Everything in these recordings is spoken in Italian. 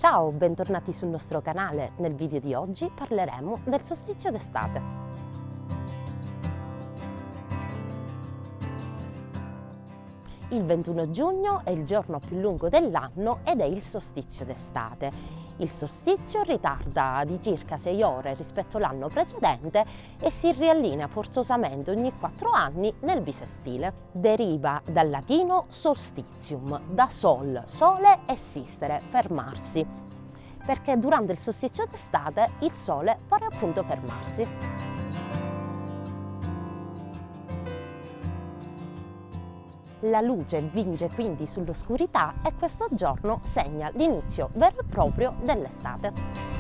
Ciao, bentornati sul nostro canale. Nel video di oggi parleremo del solstizio d'estate. Il 21 giugno è il giorno più lungo dell'anno ed è il solstizio d'estate. Il solstizio ritarda di circa 6 ore rispetto all'anno precedente e si riallinea forzosamente ogni 4 anni nel bisestile. Deriva dal latino solstitium, da sol, sole e sistere, fermarsi, perché durante il solstizio d'estate il sole pare appunto fermarsi. La luce vince quindi sull'oscurità e questo giorno segna l'inizio vero e proprio dell'estate.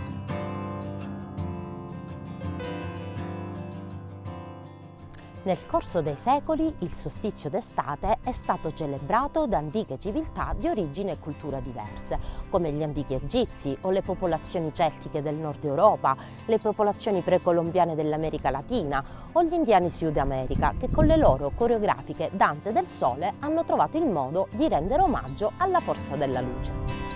Nel corso dei secoli il solstizio d'estate è stato celebrato da antiche civiltà di origini e cultura diverse, come gli antichi egizi o le popolazioni celtiche del nord Europa, le popolazioni precolombiane dell'America Latina o gli indiani Sud America, che con le loro coreografiche danze del sole hanno trovato il modo di rendere omaggio alla forza della luce.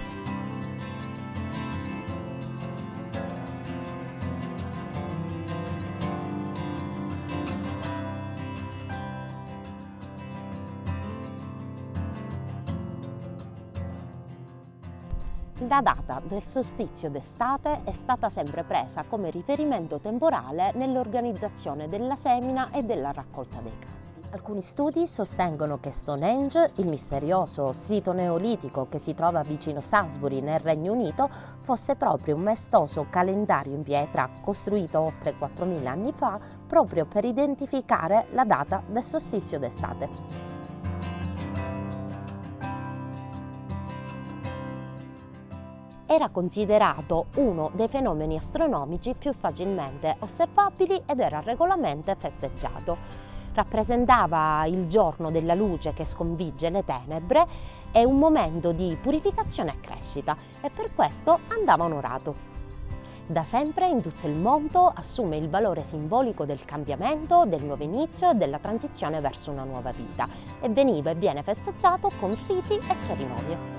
La data del solstizio d'estate è stata sempre presa come riferimento temporale nell'organizzazione della semina e della raccolta dei campi. Alcuni studi sostengono che Stonehenge, il misterioso sito neolitico che si trova vicino Salisbury nel Regno Unito, fosse proprio un maestoso calendario in pietra costruito oltre 4.000 anni fa proprio per identificare la data del solstizio d'estate. Era considerato uno dei fenomeni astronomici più facilmente osservabili ed era regolarmente festeggiato. Rappresentava il giorno della luce che sconfigge le tenebre e un momento di purificazione e crescita, e per questo andava onorato. Da sempre in tutto il mondo assume il valore simbolico del cambiamento, del nuovo inizio e della transizione verso una nuova vita e veniva e viene festeggiato con riti e cerimonie.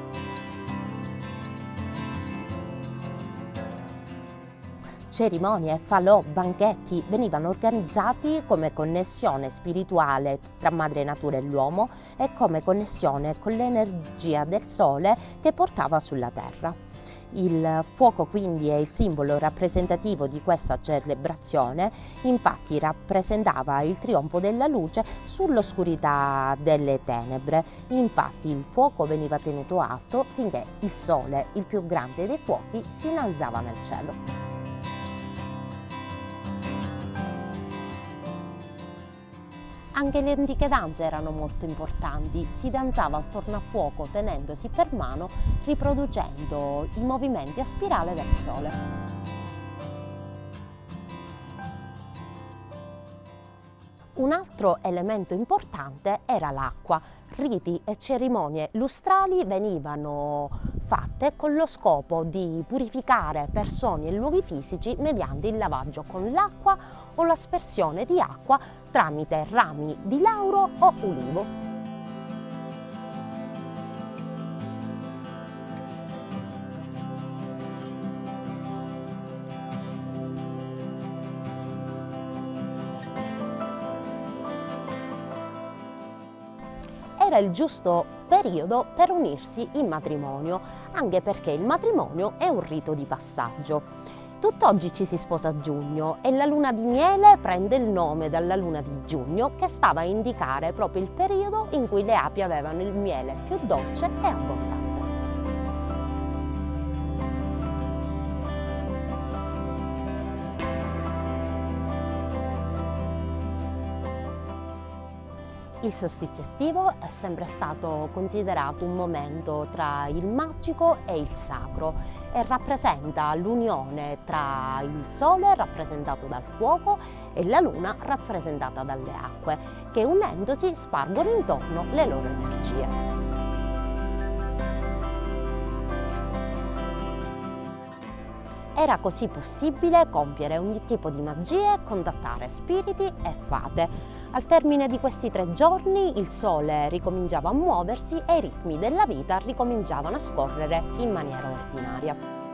Cerimonie, falò, banchetti venivano organizzati come connessione spirituale tra madre natura e l'uomo e come connessione con l'energia del sole che portava sulla terra. Il fuoco quindi è il simbolo rappresentativo di questa celebrazione, infatti rappresentava il trionfo della luce sull'oscurità delle tenebre. Infatti il fuoco veniva tenuto alto finché il sole, il più grande dei fuochi, si innalzava nel cielo. Anche le antiche danze erano molto importanti, si danzava attorno a fuoco tenendosi per mano, riproducendo i movimenti a spirale del sole. Un altro elemento importante era l'acqua. Riti e cerimonie lustrali venivano fatte con lo scopo di purificare persone e luoghi fisici mediante il lavaggio con l'acqua o l'aspersione di acqua tramite rami di lauro o ulivo. Era il giusto periodo per unirsi in matrimonio, anche perché il matrimonio è un rito di passaggio. Tutt'oggi ci si sposa a giugno e la luna di miele prende il nome dalla luna di giugno, che stava a indicare proprio il periodo in cui le api avevano il miele più dolce e abbondante. Il solstizio estivo è sempre stato considerato un momento tra il magico e il sacro e rappresenta l'unione tra il sole, rappresentato dal fuoco, e la luna, rappresentata dalle acque, che unendosi spargono intorno le loro energie. Era così possibile compiere ogni tipo di magie e contattare spiriti e fate. Al termine di questi 3 giorni il sole ricominciava a muoversi e i ritmi della vita ricominciavano a scorrere in maniera ordinaria.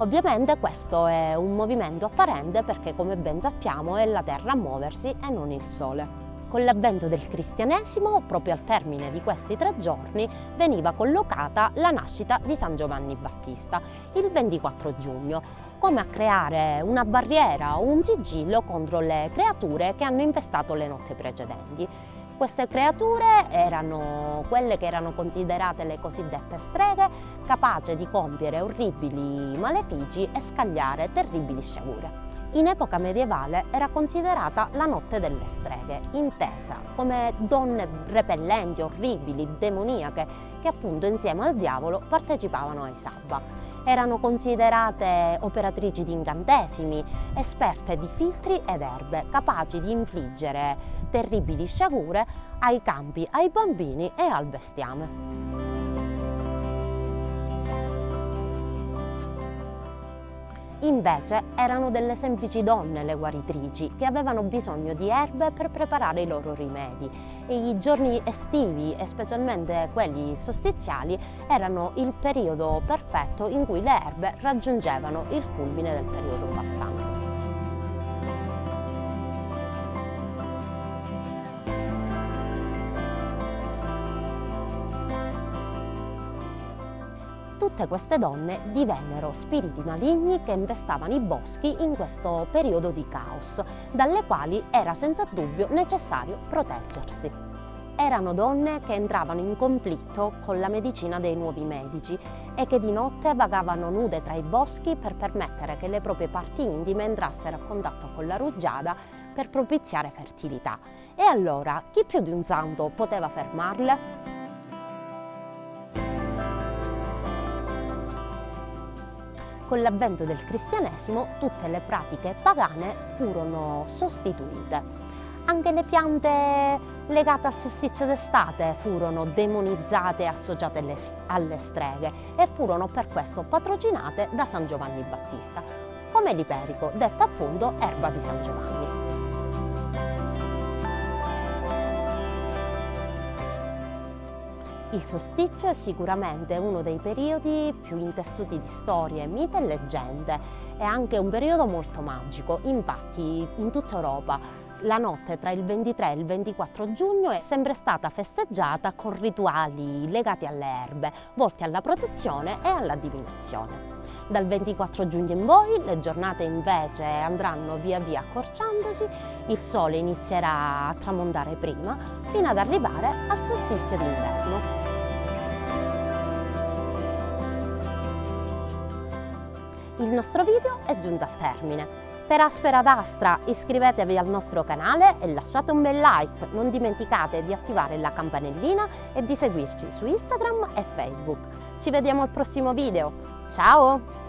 Ovviamente questo è un movimento apparente perché, come ben sappiamo, è la Terra a muoversi e non il Sole. Con l'avvento del cristianesimo, proprio al termine di questi 3 giorni, veniva collocata la nascita di San Giovanni Battista, il 24 giugno, come a creare una barriera o un sigillo contro le creature che hanno infestato le notti precedenti. Queste creature erano quelle che erano considerate le cosiddette streghe, capaci di compiere orribili malefici e scagliare terribili sciagure. In epoca medievale era considerata la notte delle streghe, intesa come donne repellenti, orribili, demoniache, che appunto insieme al diavolo partecipavano ai sabba. Erano considerate operatrici di incantesimi, esperte di filtri ed erbe, capaci di infliggere terribili sciagure ai campi, ai bambini e al bestiame. Invece erano delle semplici donne le guaritrici che avevano bisogno di erbe per preparare i loro rimedi e i giorni estivi e specialmente quelli solstiziali erano il periodo perfetto in cui le erbe raggiungevano il culmine del periodo balsamico. Tutte queste donne divennero spiriti maligni che infestavano i boschi in questo periodo di caos, dalle quali era senza dubbio necessario proteggersi. Erano donne che entravano in conflitto con la medicina dei nuovi medici e che di notte vagavano nude tra i boschi per permettere che le proprie parti intime entrassero a contatto con la rugiada per propiziare fertilità. E allora, chi più di un santo poteva fermarle? Con l'avvento del cristianesimo tutte le pratiche pagane furono sostituite. Anche le piante legate al solstizio d'estate furono demonizzate e associate alle streghe e furono per questo patrocinate da San Giovanni Battista, come l'iperico, detta appunto erba di San Giovanni. Il solstizio è sicuramente uno dei periodi più intessuti di storie, miti e leggende. È anche un periodo molto magico, infatti in tutta Europa la notte tra il 23 e il 24 giugno è sempre stata festeggiata con rituali legati alle erbe, volti alla protezione e alla divinazione. Dal 24 giugno in poi le giornate invece andranno via via accorciandosi, il sole inizierà a tramontare prima fino ad arrivare al solstizio d'inverno. Il nostro video è giunto al termine. Per Aspera ad Astra iscrivetevi al nostro canale e lasciate un bel like. Non dimenticate di attivare la campanellina e di seguirci su Instagram e Facebook. Ci vediamo al prossimo video. Ciao!